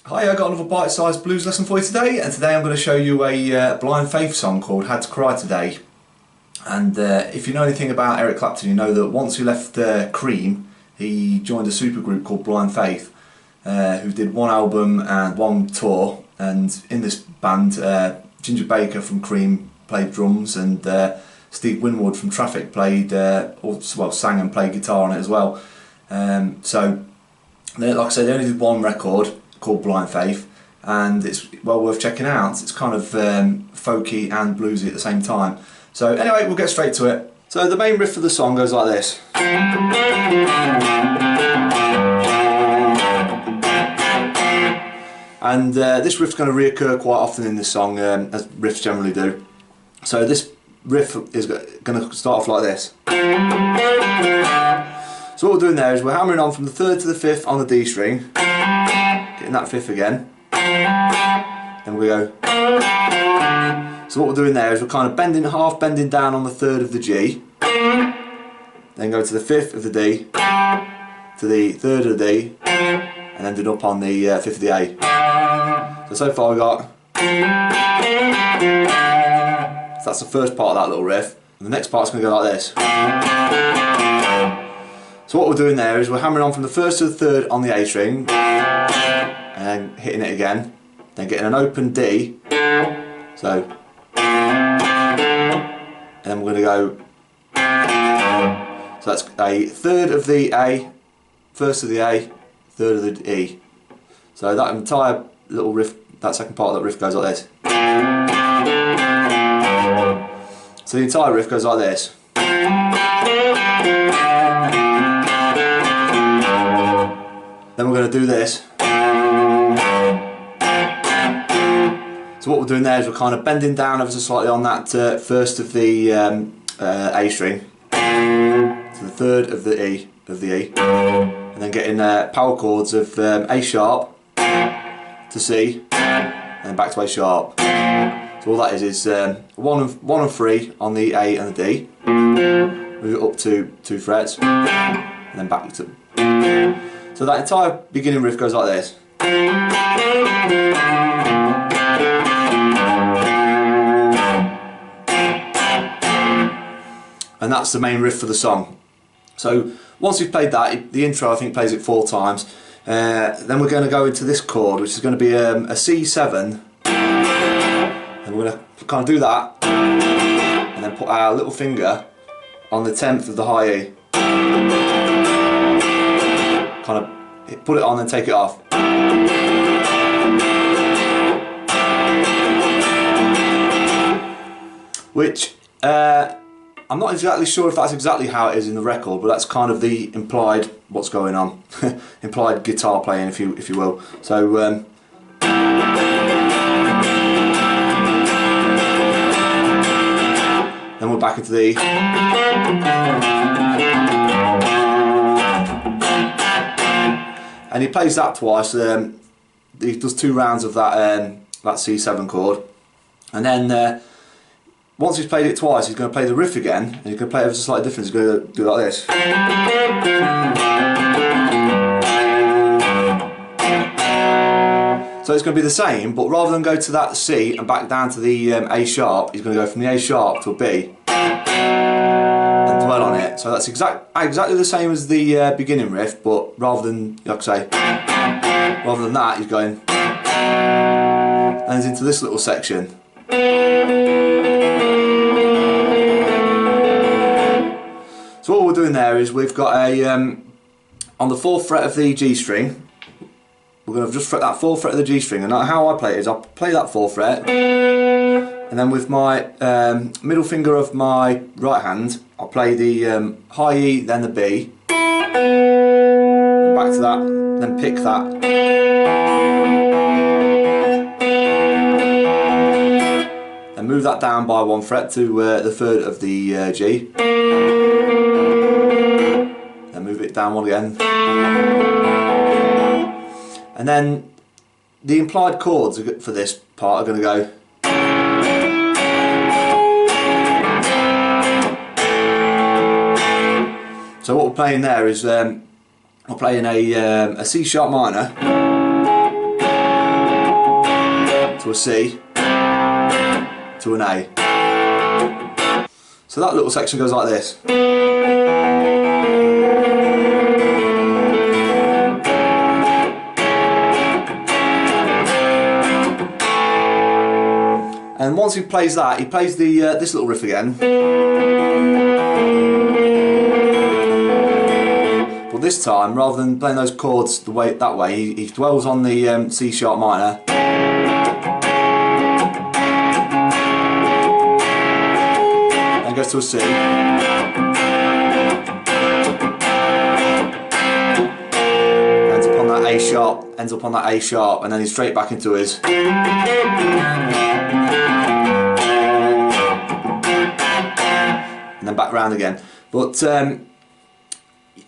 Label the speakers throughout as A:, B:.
A: Hi, I got another bite-sized blues lesson for you today, and today I'm going to show you a Blind Faith song called Had to Cry Today. And if you know anything about Eric Clapton, you know that once he left Cream, he joined a supergroup called Blind Faith, who did one album and one tour. And in this band, Ginger Baker from Cream played drums, and Steve Winwood from Traffic played, sang and played guitar on it as well. So, like I said, they only did one record called Blind Faith, and it's well worth checking out. It's kind of folky and bluesy at the same time. So anyway, we'll get straight to it. So the main riff of the song goes like this. And this riff's going to reoccur quite often in this song, as riffs generally do. So this riff is going to start off like this. So what we're doing there is we're hammering on from the 3rd to the 5th on the D string, getting that 5th again, then we go. So what we're doing there is we're kind of half bending down on the 3rd of the G, then go to the 5th of the D, to the 3rd of the D, and ended up on the 5th of the A. So far we got. So that's the first part of that little riff, and the next part's going to go like this. So what we're doing there is we're hammering on from the 1st to the 3rd on the A string, and then hitting it again, then getting an open D, so, and then we're going to go, so that's a 3rd of the A, 1st of the A, 3rd of the E. So that entire little riff, that second part of that riff goes like this. So the entire riff goes like this. Then we're going to do this. So what we're doing there is we're kind of bending down ever so slightly on that 1st of the A string to the 3rd of the E, and then getting power chords of A sharp to C, and then back to A sharp. So all that is 1 and 3 on the A and the D, move it up to 2 frets, and then back to. So that entire beginning riff goes like this. And that's the main riff for the song. So once we've played that, the intro I think plays it 4 times. Then we're going to go into this chord, which is going to be a C7, and we're going to kind of do that, and then put our little finger on the 10th of the high E. Kind of put it on and take it off. Which I'm not exactly sure if that's exactly how it is in the record, but that's kind of the implied what's going on, implied guitar playing, if you will. So then we're back into the. And he plays that twice. He does 2 rounds of that C7 chord, and then once he's played it twice, he's going to play the riff again, and he's going to play it ever so slightly different. He's going to do it like this. So it's going to be the same, but rather than go to that C and back down to the A sharp, he's going to go from the A sharp to a B and dwell on it. So that's exactly the same as the beginning riff, but rather than, like I say, rather than that, he's going and he's into this little section. So what we're doing there is we've got a on the 4th fret of the G string. We're going to just fret that 4th fret of the G string, and how I play it is I play that 4th fret, and then with my middle finger of my right hand, I'll play the high E, then the B, and back to that, then pick that, and move that down by 1 fret to the 3rd of the G, then move it down one again. And then the implied chords for this part are going to go. So what we're playing there is we're playing a C sharp minor to a C to an A. So that little section goes like this. And once he plays that, he plays the this little riff again. But this time, rather than playing those chords that way, he dwells on the C sharp minor. And goes to a C. Ends up on that A sharp, and then he's straight back into his. And then back round again. But I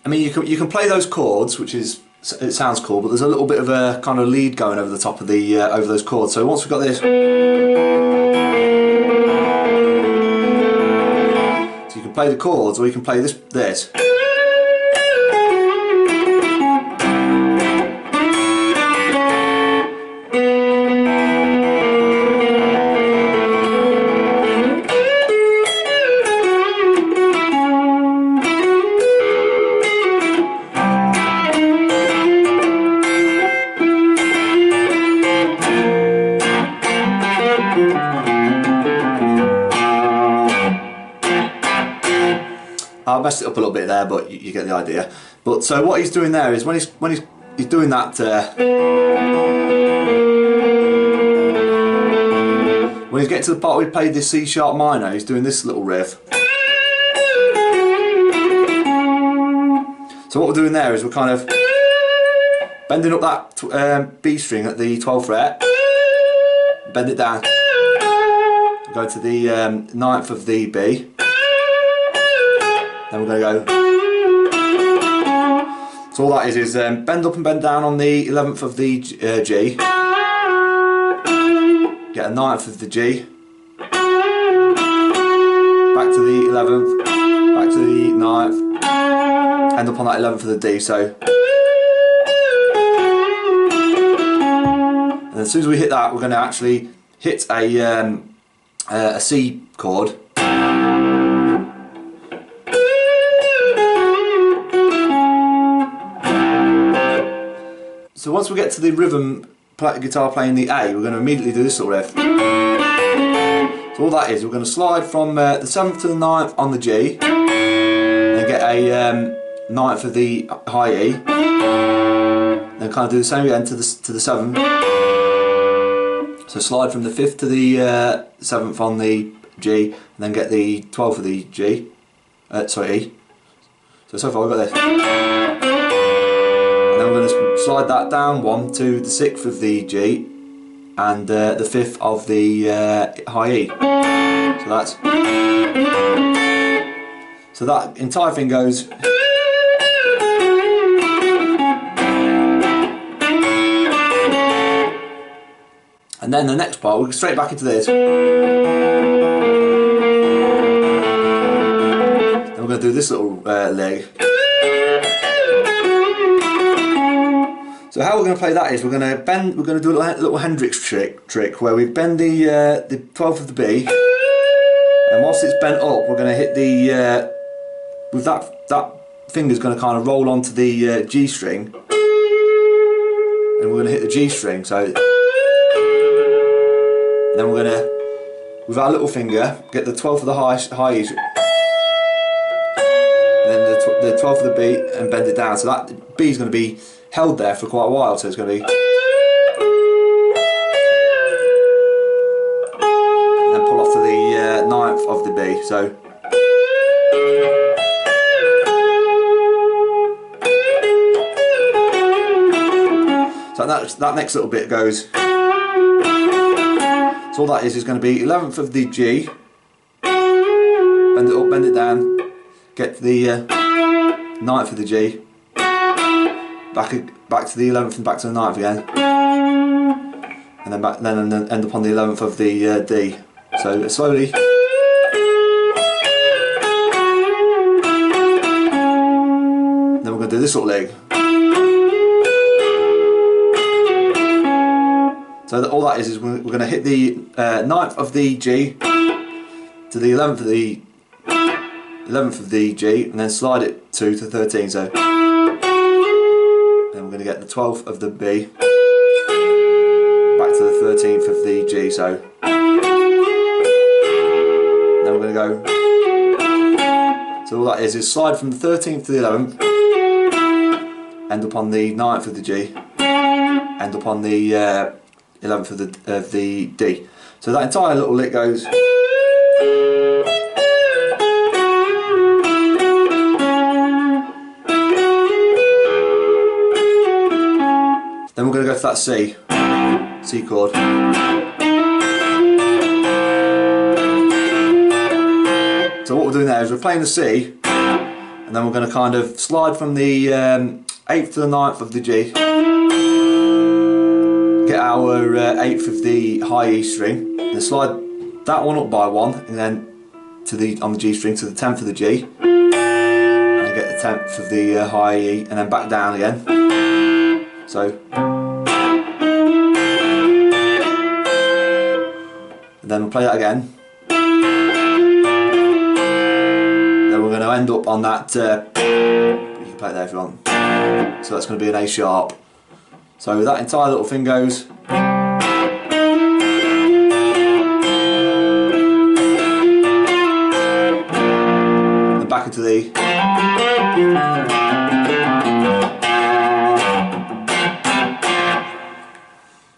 A: mean, you can play those chords, which is, it sounds cool, but there's a little bit of a kind of lead going over the top of the over those chords. So once we've got this, so you can play the chords, or you can play this. I messed it up a little bit there, but you get the idea. But so what he's doing there is when he's doing that, when he's getting to the part where he played this C sharp minor, he's doing this little riff. So what we're doing there is we're kind of bending up that B string at the 12th fret, bend it down, go to the 9th of the B. Then we're going to go. So all that is bend up and bend down on the 11th of the G, get a 9th of the G, back to the 11th, back to the 9th, end up on that 11th of the D. So, and as soon as we hit that, we're going to actually hit a C chord. So once we get to the rhythm guitar playing the A, we're going to immediately do this little riff. So all that is, we're going to slide from the 7th to the 9th on the G, then get a 9th of the high E, then kind of do the same again to the 7th. So slide from the 5th to the 7th on the G, and then get the 12th of the G, sorry, E. So far we've got this. Then we're going to slide that down 1 to the 6th of the G and the 5th of the high E. So that entire thing goes. And then the next part, we'll go straight back into this. Then we're going to do this little leg. So So how we're going to play that is we're going to do a little Hendrix trick where we bend the 12th of the B, and whilst it's bent up, we're going to hit the with that finger's going to kind of roll onto the G string, and we're going to hit the G string. So and then we're going to, with our little finger, get the 12th of the high E, then the 12th of the B, and bend it down. So that B is going to be held there for quite a while. So it's going to be, and then pull off to the 9th of the B. So that next little bit goes. So all that is going to be 11th of the G, bend it up, bend it down, get to the 9th of the G, back to the 11th and back to the 9th again, and then and then end up on the 11th of the D. So slowly. Then we're going to do this little leg. So all that is we're going to hit the 9th of the G to the 11th of the G, and then slide it to 13. So then we're going to get the 12th of the B back to the 13th of the G. So then we're going to go. So all that is slide from the 13th to the 11th, end up on the 9th of the G, end up on the 11th of the D. So that entire little lick goes. Then we're going to go to that C chord. So what we're doing there is we're playing the C, and then we're going to kind of slide from the 8th to the 9th of the G, get our 8th of the high E string, and slide that one up by one, and then on the G string to the 10th of the G, and then get the 10th of the high E, and then back down again. So, and then we'll play that again. Then we're going to end up on that. You can play it there if you want. So that's going to be an A sharp. So that entire little thing goes. And back into the.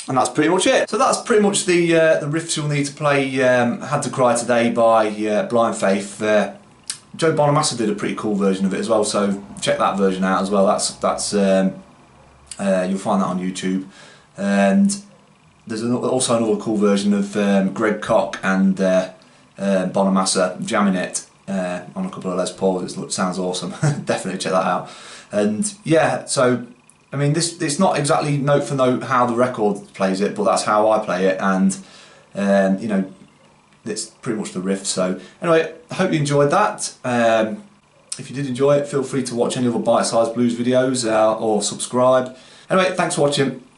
A: And that's pretty much it. So that's pretty much the riffs you'll need to play Had to Cry Today by Blind Faith. Joe Bonamassa did a pretty cool version of it as well, so check that version out as well. That's you'll find that on YouTube. And there's also another cool version of Greg Koch and Bonamassa jamming it on a couple of Les Pauls. It sounds awesome. Definitely check that out. And yeah, so I mean, it's not exactly note for note how the record plays it, but that's how I play it, and you know, it's pretty much the riff. So anyway, I hope you enjoyed that. If you did enjoy it, feel free to watch any other Bite Size Blues videos or subscribe. Anyway, thanks for watching.